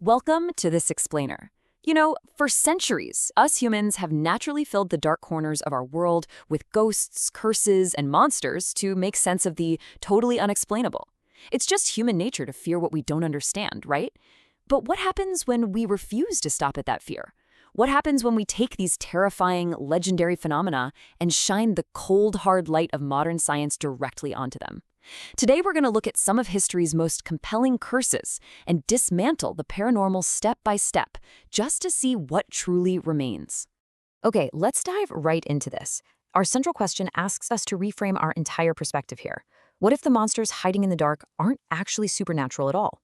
Welcome to This Explainer. For centuries, us humans have naturally filled the dark corners of our world with ghosts, curses, and monsters to make sense of the totally unexplainable. It's just human nature to fear what we don't understand, right? But what happens when we refuse to stop at that fear? What happens when we take these terrifying, legendary phenomena and shine the cold, hard light of modern science directly onto them? Today, we're going to look at some of history's most compelling curses and dismantle the paranormal step by step, just to see what truly remains. Okay, let's dive right into this. Our central question asks us to reframe our entire perspective here. What if the monsters hiding in the dark aren't actually supernatural at all?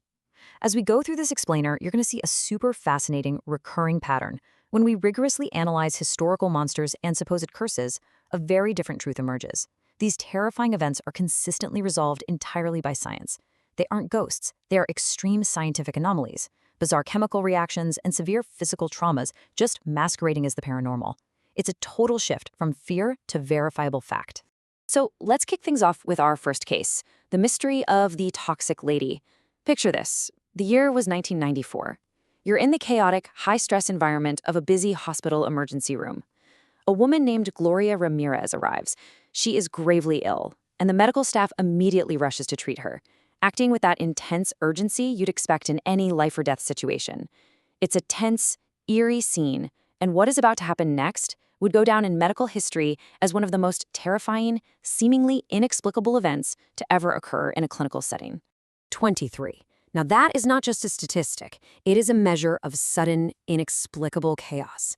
As we go through this explainer, you're going to see a super fascinating, recurring pattern. When we rigorously analyze historical monsters and supposed curses, a very different truth emerges. These terrifying events are consistently resolved entirely by science. They aren't ghosts, they are extreme scientific anomalies, bizarre chemical reactions, and severe physical traumas just masquerading as the paranormal. It's a total shift from fear to verifiable fact. So let's kick things off with our first case, the mystery of the toxic lady. Picture this. The year was 1994. You're in the chaotic, high-stress environment of a busy hospital emergency room. A woman named Gloria Ramirez arrives. She is gravely ill, and the medical staff immediately rushes to treat her, acting with that intense urgency you'd expect in any life-or-death situation. It's a tense, eerie scene, and what is about to happen next would go down in medical history as one of the most terrifying, seemingly inexplicable events to ever occur in a clinical setting. 23. Now that is not just a statistic, it is a measure of sudden, inexplicable chaos.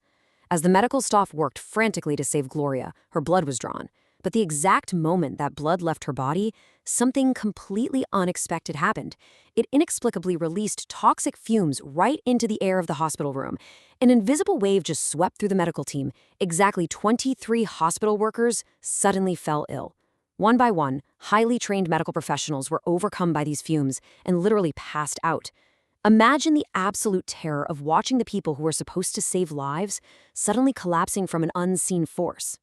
As the medical staff worked frantically to save Gloria, her blood was drawn. But the exact moment that blood left her body, something completely unexpected happened. It inexplicably released toxic fumes right into the air of the hospital room. An invisible wave just swept through the medical team. Exactly 23 hospital workers suddenly fell ill. One by one, highly trained medical professionals were overcome by these fumes and literally passed out. Imagine the absolute terror of watching the people who were supposed to save lives suddenly collapsing from an unseen force.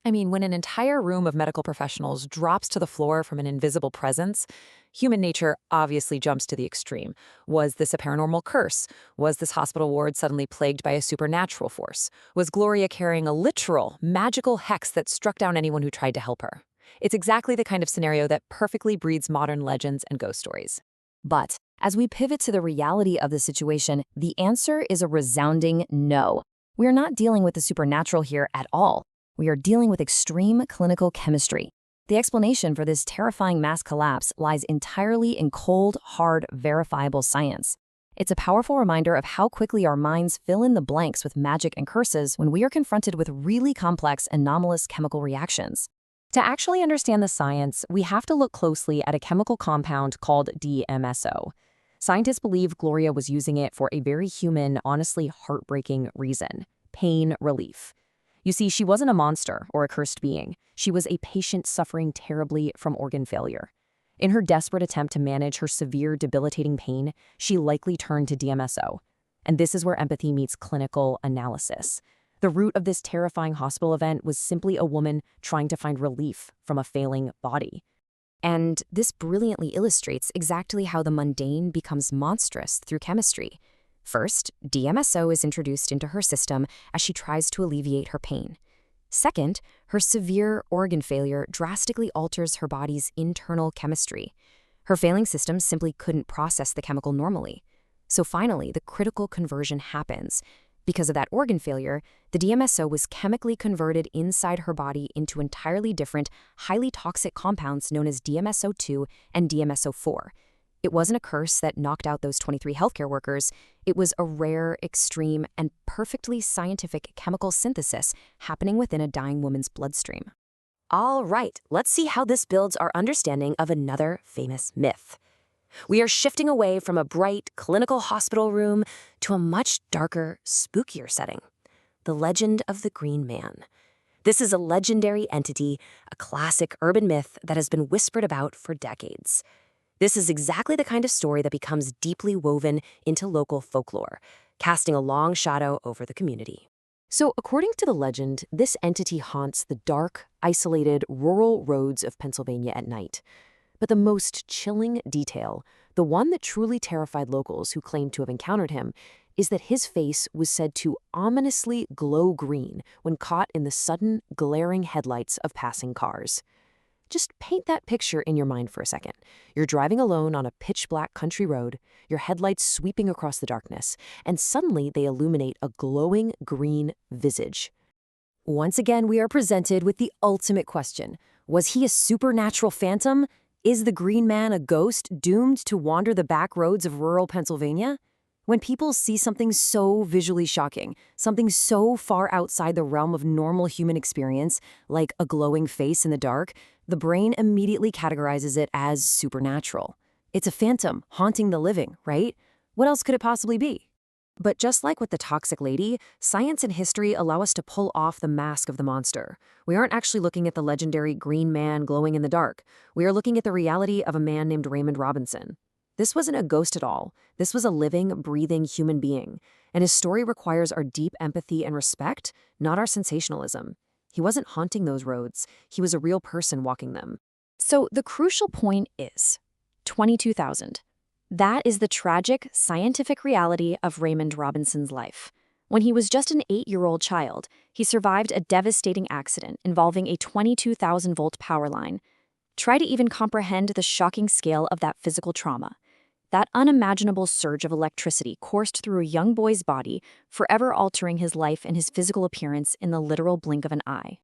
I mean, when an entire room of medical professionals drops to the floor from an invisible presence, human nature obviously jumps to the extreme. Was this a paranormal curse? Was this hospital ward suddenly plagued by a supernatural force? Was Gloria carrying a literal, magical hex that struck down anyone who tried to help her? It's exactly the kind of scenario that perfectly breeds modern legends and ghost stories. But as we pivot to the reality of the situation, the answer is a resounding no. We are not dealing with the supernatural here at all. We are dealing with extreme clinical chemistry. The explanation for this terrifying mass collapse lies entirely in cold, hard, verifiable science. It's a powerful reminder of how quickly our minds fill in the blanks with magic and curses when we are confronted with really complex, anomalous chemical reactions. To actually understand the science, we have to look closely at a chemical compound called DMSO. Scientists believe Gloria was using it for a very human, honestly heartbreaking reason: pain relief. You see, she wasn't a monster or a cursed being. She was a patient suffering terribly from organ failure. In her desperate attempt to manage her severe, debilitating pain, she likely turned to DMSO. And this is where empathy meets clinical analysis. The root of this terrifying hospital event was simply a woman trying to find relief from a failing body. And this brilliantly illustrates exactly how the mundane becomes monstrous through chemistry. First, DMSO is introduced into her system as she tries to alleviate her pain. Second, her severe organ failure drastically alters her body's internal chemistry. Her failing system simply couldn't process the chemical normally. So finally, the critical conversion happens. Because of that organ failure, the DMSO was chemically converted inside her body into entirely different, highly toxic compounds known as DMSO2 and DMSO4. It wasn't a curse that knocked out those 23 healthcare workers. It was a rare, extreme, and perfectly scientific chemical synthesis happening within a dying woman's bloodstream. All right, let's see how this builds our understanding of another famous myth. We are shifting away from a bright, clinical hospital room to a much darker, spookier setting: the legend of the Green Man. This is a legendary entity, a classic urban myth that has been whispered about for decades. This is exactly the kind of story that becomes deeply woven into local folklore, casting a long shadow over the community. So, according to the legend, this entity haunts the dark, isolated, rural roads of Pennsylvania at night. But the most chilling detail The one that truly terrified locals who claimed to have encountered him is that his face was said to ominously glow green when caught in the sudden, glaring headlights of passing cars. Just paint that picture in your mind for a second. You're driving alone on a pitch-black country road, your headlights sweeping across the darkness, and suddenly they illuminate a glowing green visage. Once again, we are presented with the ultimate question. Was he a supernatural phantom? Is the Green Man a ghost doomed to wander the back roads of rural Pennsylvania? When people see something so visually shocking, something so far outside the realm of normal human experience, like a glowing face in the dark, the brain immediately categorizes it as supernatural. It's a phantom haunting the living, right? What else could it possibly be? But just like with the toxic lady, science and history allow us to pull off the mask of the monster. We aren't actually looking at the legendary green man glowing in the dark. We are looking at the reality of a man named Raymond Robinson. This wasn't a ghost at all. This was a living, breathing human being. And his story requires our deep empathy and respect, not our sensationalism. He wasn't haunting those roads. He was a real person walking them. So the crucial point is 22,000. That is the tragic, scientific reality of Raymond Robinson's life. When he was just an 8-year-old child, he survived a devastating accident involving a 22,000-volt power line. Try to even comprehend the shocking scale of that physical trauma. That unimaginable surge of electricity coursed through a young boy's body, forever altering his life and his physical appearance in the literal blink of an eye.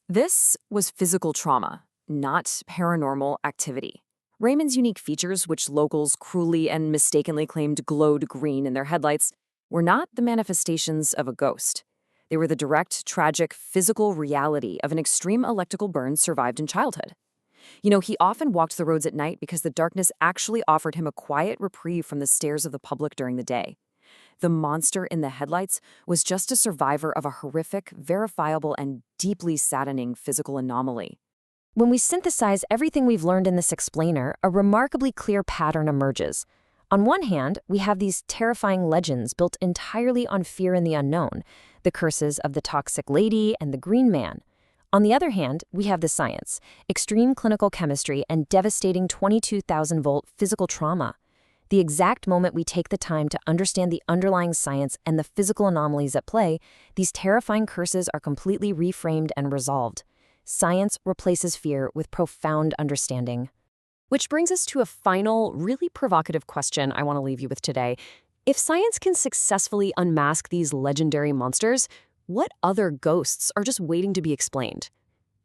This was physical trauma, not paranormal activity. Raymond's unique features, which locals cruelly and mistakenly claimed glowed green in their headlights, were not the manifestations of a ghost. They were the direct, tragic, physical reality of an extreme electrical burn survived in childhood. He often walked the roads at night because the darkness actually offered him a quiet reprieve from the stares of the public during the day. The monster in the headlights was just a survivor of a horrific, verifiable, and deeply saddening physical anomaly. When we synthesize everything we've learned in this explainer, a remarkably clear pattern emerges. On one hand, we have these terrifying legends built entirely on fear and the unknown, the curses of the toxic lady and the green man. On the other hand, we have the science, extreme clinical chemistry, and devastating 22,000-volt physical trauma. The exact moment we take the time to understand the underlying science and the physical anomalies at play, these terrifying curses are completely reframed and resolved. Science replaces fear with profound understanding. Which brings us to a final, really provocative question I want to leave you with today. If science can successfully unmask these legendary monsters, what other ghosts are just waiting to be explained?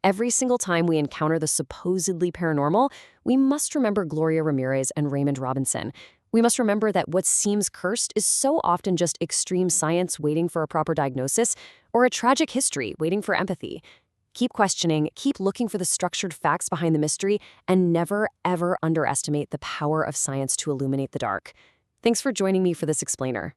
Every single time we encounter the supposedly paranormal, we must remember Gloria Ramirez and Raymond Robinson. We must remember that what seems cursed is so often just extreme science waiting for a proper diagnosis, or a tragic history waiting for empathy. Keep questioning, keep looking for the structured facts behind the mystery, and never, ever underestimate the power of science to illuminate the dark. Thanks for joining me for this explainer.